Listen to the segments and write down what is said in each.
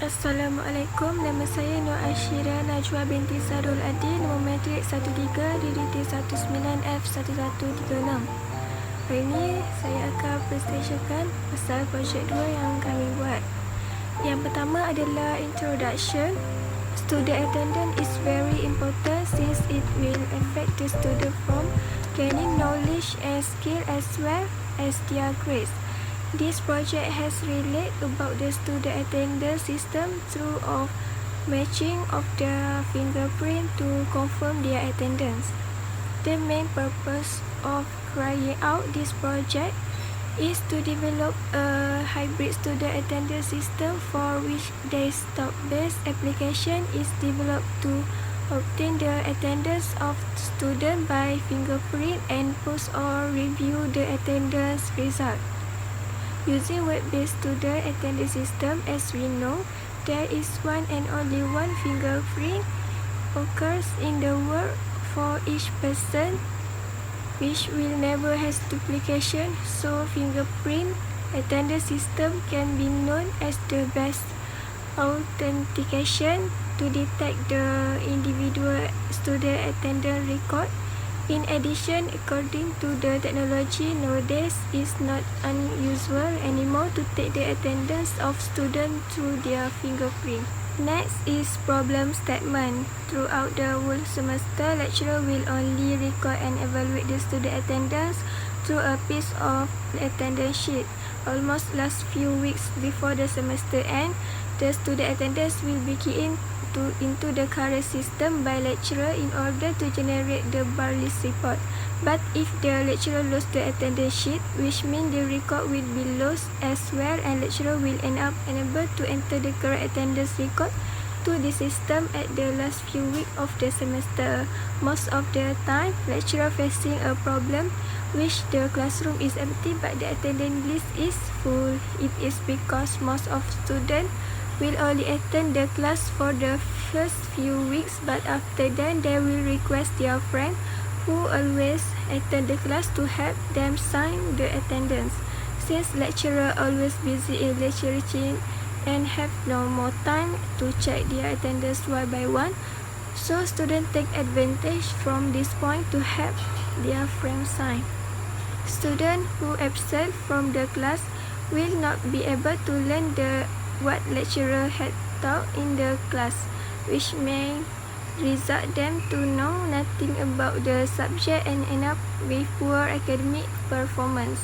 Assalamualaikum, nama saya Nur Ashira Najwa binti Sarul Adi, nombor matrik 13 DDT 19F1136. Hari ini saya akan presentationkan pasal projek 2 yang kami buat. Yang pertama adalah introduction. Student attendance is very important since it will affect the student from gaining knowledge and skill as well as their grades. This project has related about the student attendance system through of matching of the fingerprint to confirm their attendance. The main purpose of carrying out this project is to develop a hybrid student attendance system for which desktop-based application is developed to obtain the attendance of student by fingerprint and post or review the attendance result. Using web-based student attendance system, as we know, there is one and only one fingerprint occurs in the world for each person, which will never has duplication. So, fingerprint attendance system can be known as the best authentication to detect the individual student attendance record. In addition, according to the technology nowadays, it's not unusual anymore to take the attendance of students through their fingerprint. Next is problem statement. Throughout the whole semester, lecturer will only record and evaluate the student attendance through a piece of attendance sheet. Almost last few weeks before the semester end, the student attendance will be keyed into the current system by lecturer in order to generate the bar list report. But if the lecturer lost the attendance sheet, which means the record will be lost as well, and lecturer will end up unable to enter the correct attendance record to the system at the last few weeks of the semester. Most of the time, lecturer facing a problem which the classroom is empty but the attendance list is full. It is because most of students will only attend the class for the first few weeks, but after that they will request their friend who always attend the class to help them sign the attendance. Since lecturer always busy in lecturing and have no more time to check their attendance one by one, so students take advantage from this point to help their friend sign. Students who absent from the class will not be able to learn what lecturer had taught in the class, which may result them to know nothing about the subject and end up with poor academic performance.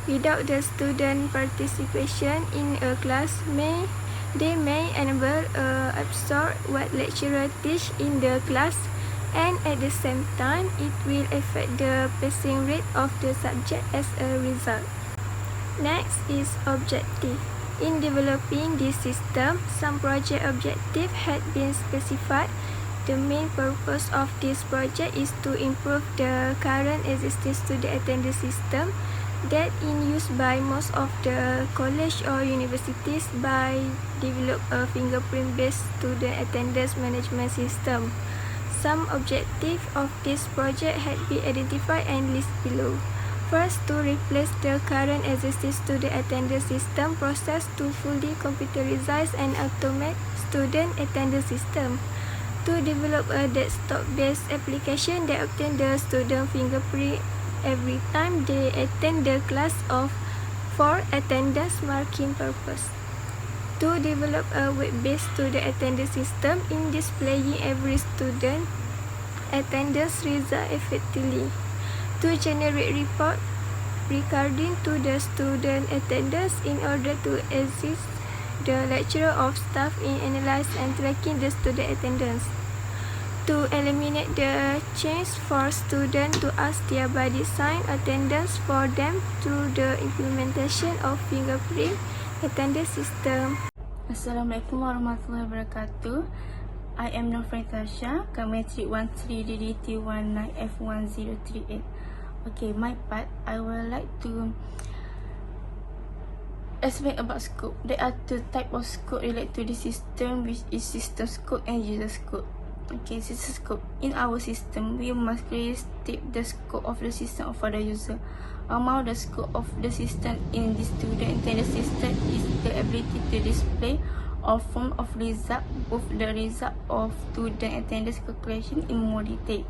Without the student participation in a class, they may unable absorb what lecturer teach in the class, and at the same time it will affect the passing rate of the subject as a result. Next is objective. In developing this system, some project objectives had been specified. The main purpose of this project is to improve the current existing student attendance system that in use by most of the college or universities by develop a fingerprint-based student attendance management system. Some objectives of this project had been identified and listed below. First, to replace the current existing student attendance system process to fully computerized and automate student attendance system. To develop a desktop-based application that obtain the student fingerprint every time they attend the class for attendance marking purpose. To develop a web-based student attendance system in displaying every student attendance result effectively. To generate report regarding to the student attendance in order to assist the lecturer of staff in analyze and tracking the student attendance. To eliminate the chance for students to ask their body sign attendance for them through the implementation of fingerprint attendance system. Assalamualaikum warahmatullahi wabarakatuh. I am Nofreen Tasha, Geometry 13 DDT 19F1038. Okay, my part, I would like to explain about scope. There are two types of scope related to the system, which is system scope and user scope. Okay, system scope. In our system, we must clearly state the scope of the system for the user. Among the scope of the system in the student attendance system is the ability to display or form of result, both the result of student attendance calculation in more detail.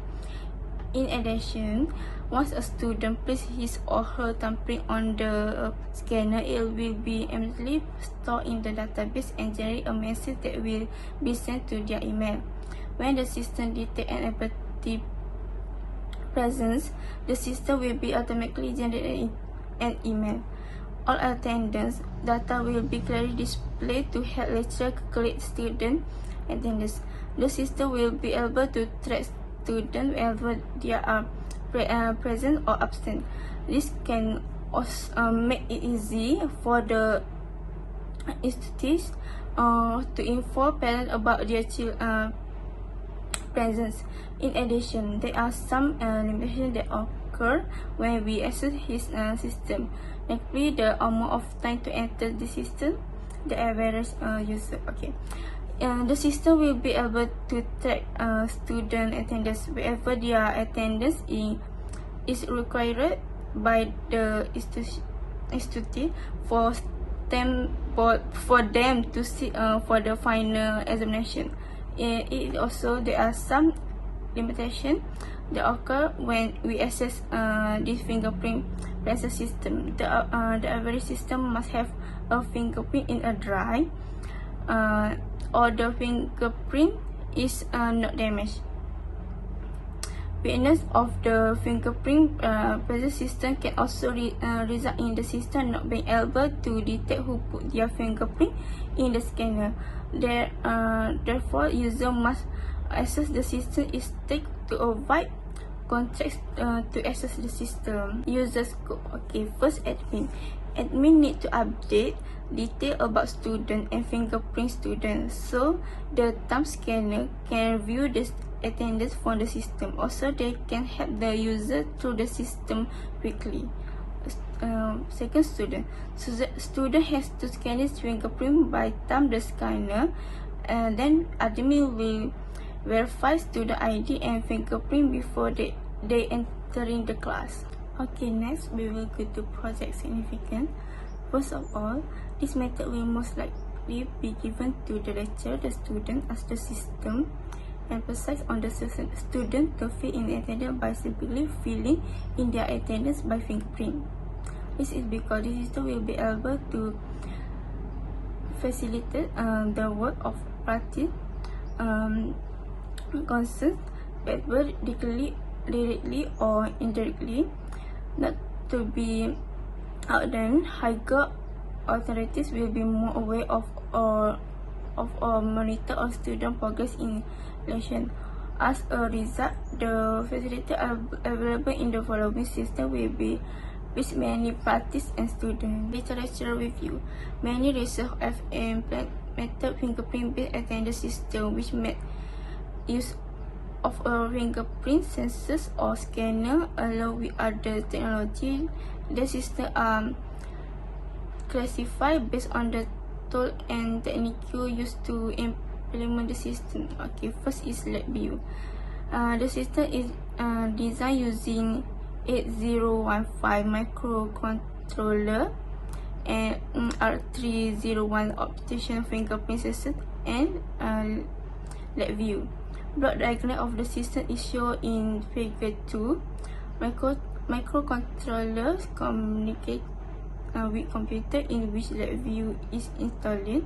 In addition, once a student places his or her thumbprint on the scanner, it will be immediately stored in the database and generate a message that will be sent to their email. When the system detects an empty presence, the system will be automatically generate an email. All attendance data will be clearly displayed to help lecturer calculate student attendance. The system will be able to track students wherever they are present or absent. This can also make it easy for the institutes to inform parents about their presence. In addition, there are some limitations that occur when we access his system. Likely, the amount of time to enter the system, the average user. Okay. The system will be able to track student attendance wherever their attendance is required by the institute for them to see for the final examination. It also, there are some limitations that occur when we access this fingerprint sensor system. The average system must have a fingerprint in a drive, or the fingerprint is not damaged. Weakness of the fingerprint presence system can also result in the system not being able to detect who put their fingerprint in the scanner. Therefore, user must access the system instead to avoid contacts to access the system. User scope. Okay, first admin. Admin need to update detail about student and fingerprint students, so the thumb scanner can view the attendance from the system. Also, they can help the user through the system quickly. Second, student. So the student has to scan his fingerprint by thumb the scanner, and then admin will verify student ID and fingerprint before they entering the class. Okay, next we will go to project significance. First of all, this method will most likely be given to the lecturer, the student, as the system emphasize on the student to fill in attendance by simply filling in their attendance by fingerprint. This is because the system will be able to facilitate the work of practice concerns, whether directly or indirectly. Not to be outdone, higher authorities will be more aware of or monitor of student progress in lesson. As a result, the facilities available in the following system will be with many practice and student. Literature review. Many research have implemented fingerprint-based attendance system which make use of a fingerprint sensors or scanner along with other technology. The system are classified based on the tool and technique used to implement the system. Okay, first is LabVIEW. The system is designed using 8015 microcontroller and R301 optical fingerprint sensor and LabVIEW. Block diagram of the system is shown in figure 2. Microcontrollers communicate with computer in which LabVIEW is installed.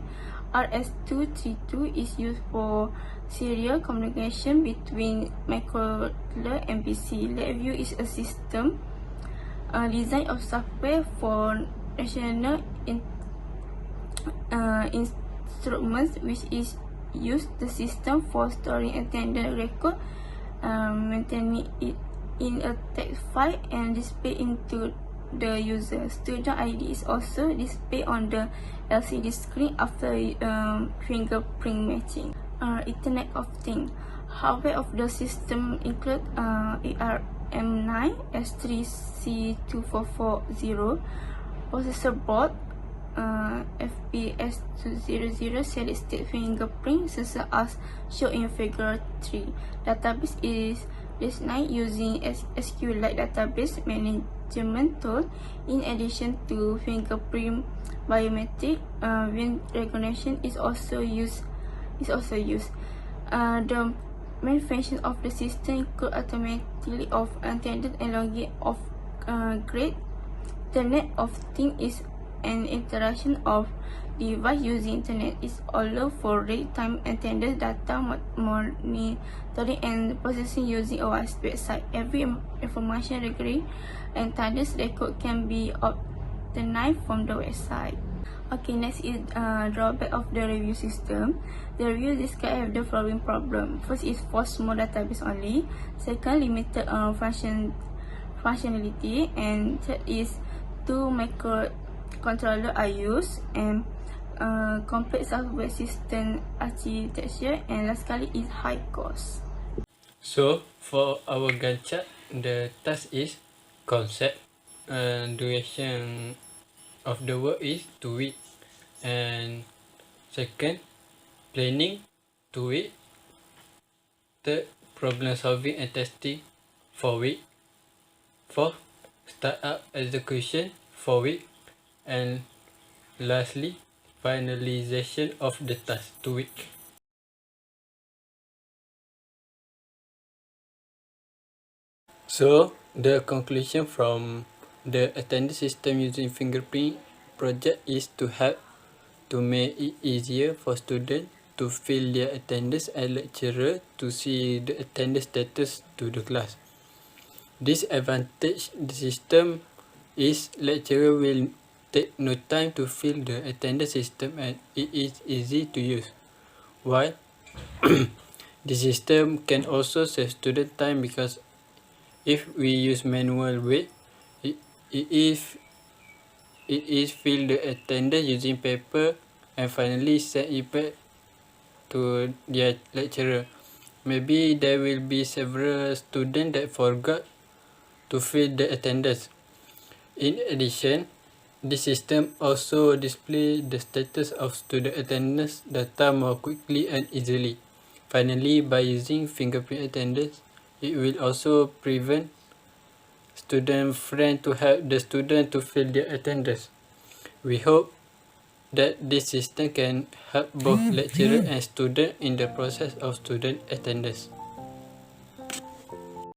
RS232 is used for serial communication between microcontroller and PC. LabVIEW is a system design of software for rational instruments which is use the system for storing attendance record, maintaining it in a text file and display into the user. Student ID is also displayed on the LCD screen after fingerprint matching. Internet of Things. Hardware of the system include ARM9 S3C2440 processor board, FPS200 solid state fingerprint sensor as shown in figure 3. Database is designed using SQLite database management tool. In addition to fingerprint biometric when recognition is also used. The main function of the system include automatically of attendance and logging of grade. Internet of Things is an interaction of device using internet is allowed for real-time attendance data monitoring and processing using a website. Every information regarding attendance record can be obtained from the website. Okay, next is drawback of the review system. The review describe the following problem. First is for small database only. Second, limited functionality, and third is two microcontroller are used, and complex software system architecture, and last kali is high cost. So for our Gantt chart, the task is concept, duration of the work is 2 weeks, and second, planning 2 weeks, third, problem solving and testing 4 weeks, fourth, startup execution 4 weeks, and lastly, finalization of the task 2 weeks. So the conclusion from the attendance system using fingerprint project is to help to make it easier for students to fill their attendance and lecturer to see the attendance status to the class. Disadvantage the system is lecturer will take no time to fill the attendance system and it is easy to use. While the system can also save student time because if we use manual way, it is fill the attendance using paper and finally send it back to their lecturer. Maybe there will be several students that forgot to fill the attendance. In addition, the system also display the status of student attendance data more quickly and easily. Finally, by using fingerprint attendance, it will also prevent student friend to help the student to fill their attendance. We hope that this system can help both lecturer and student in the process of student attendance.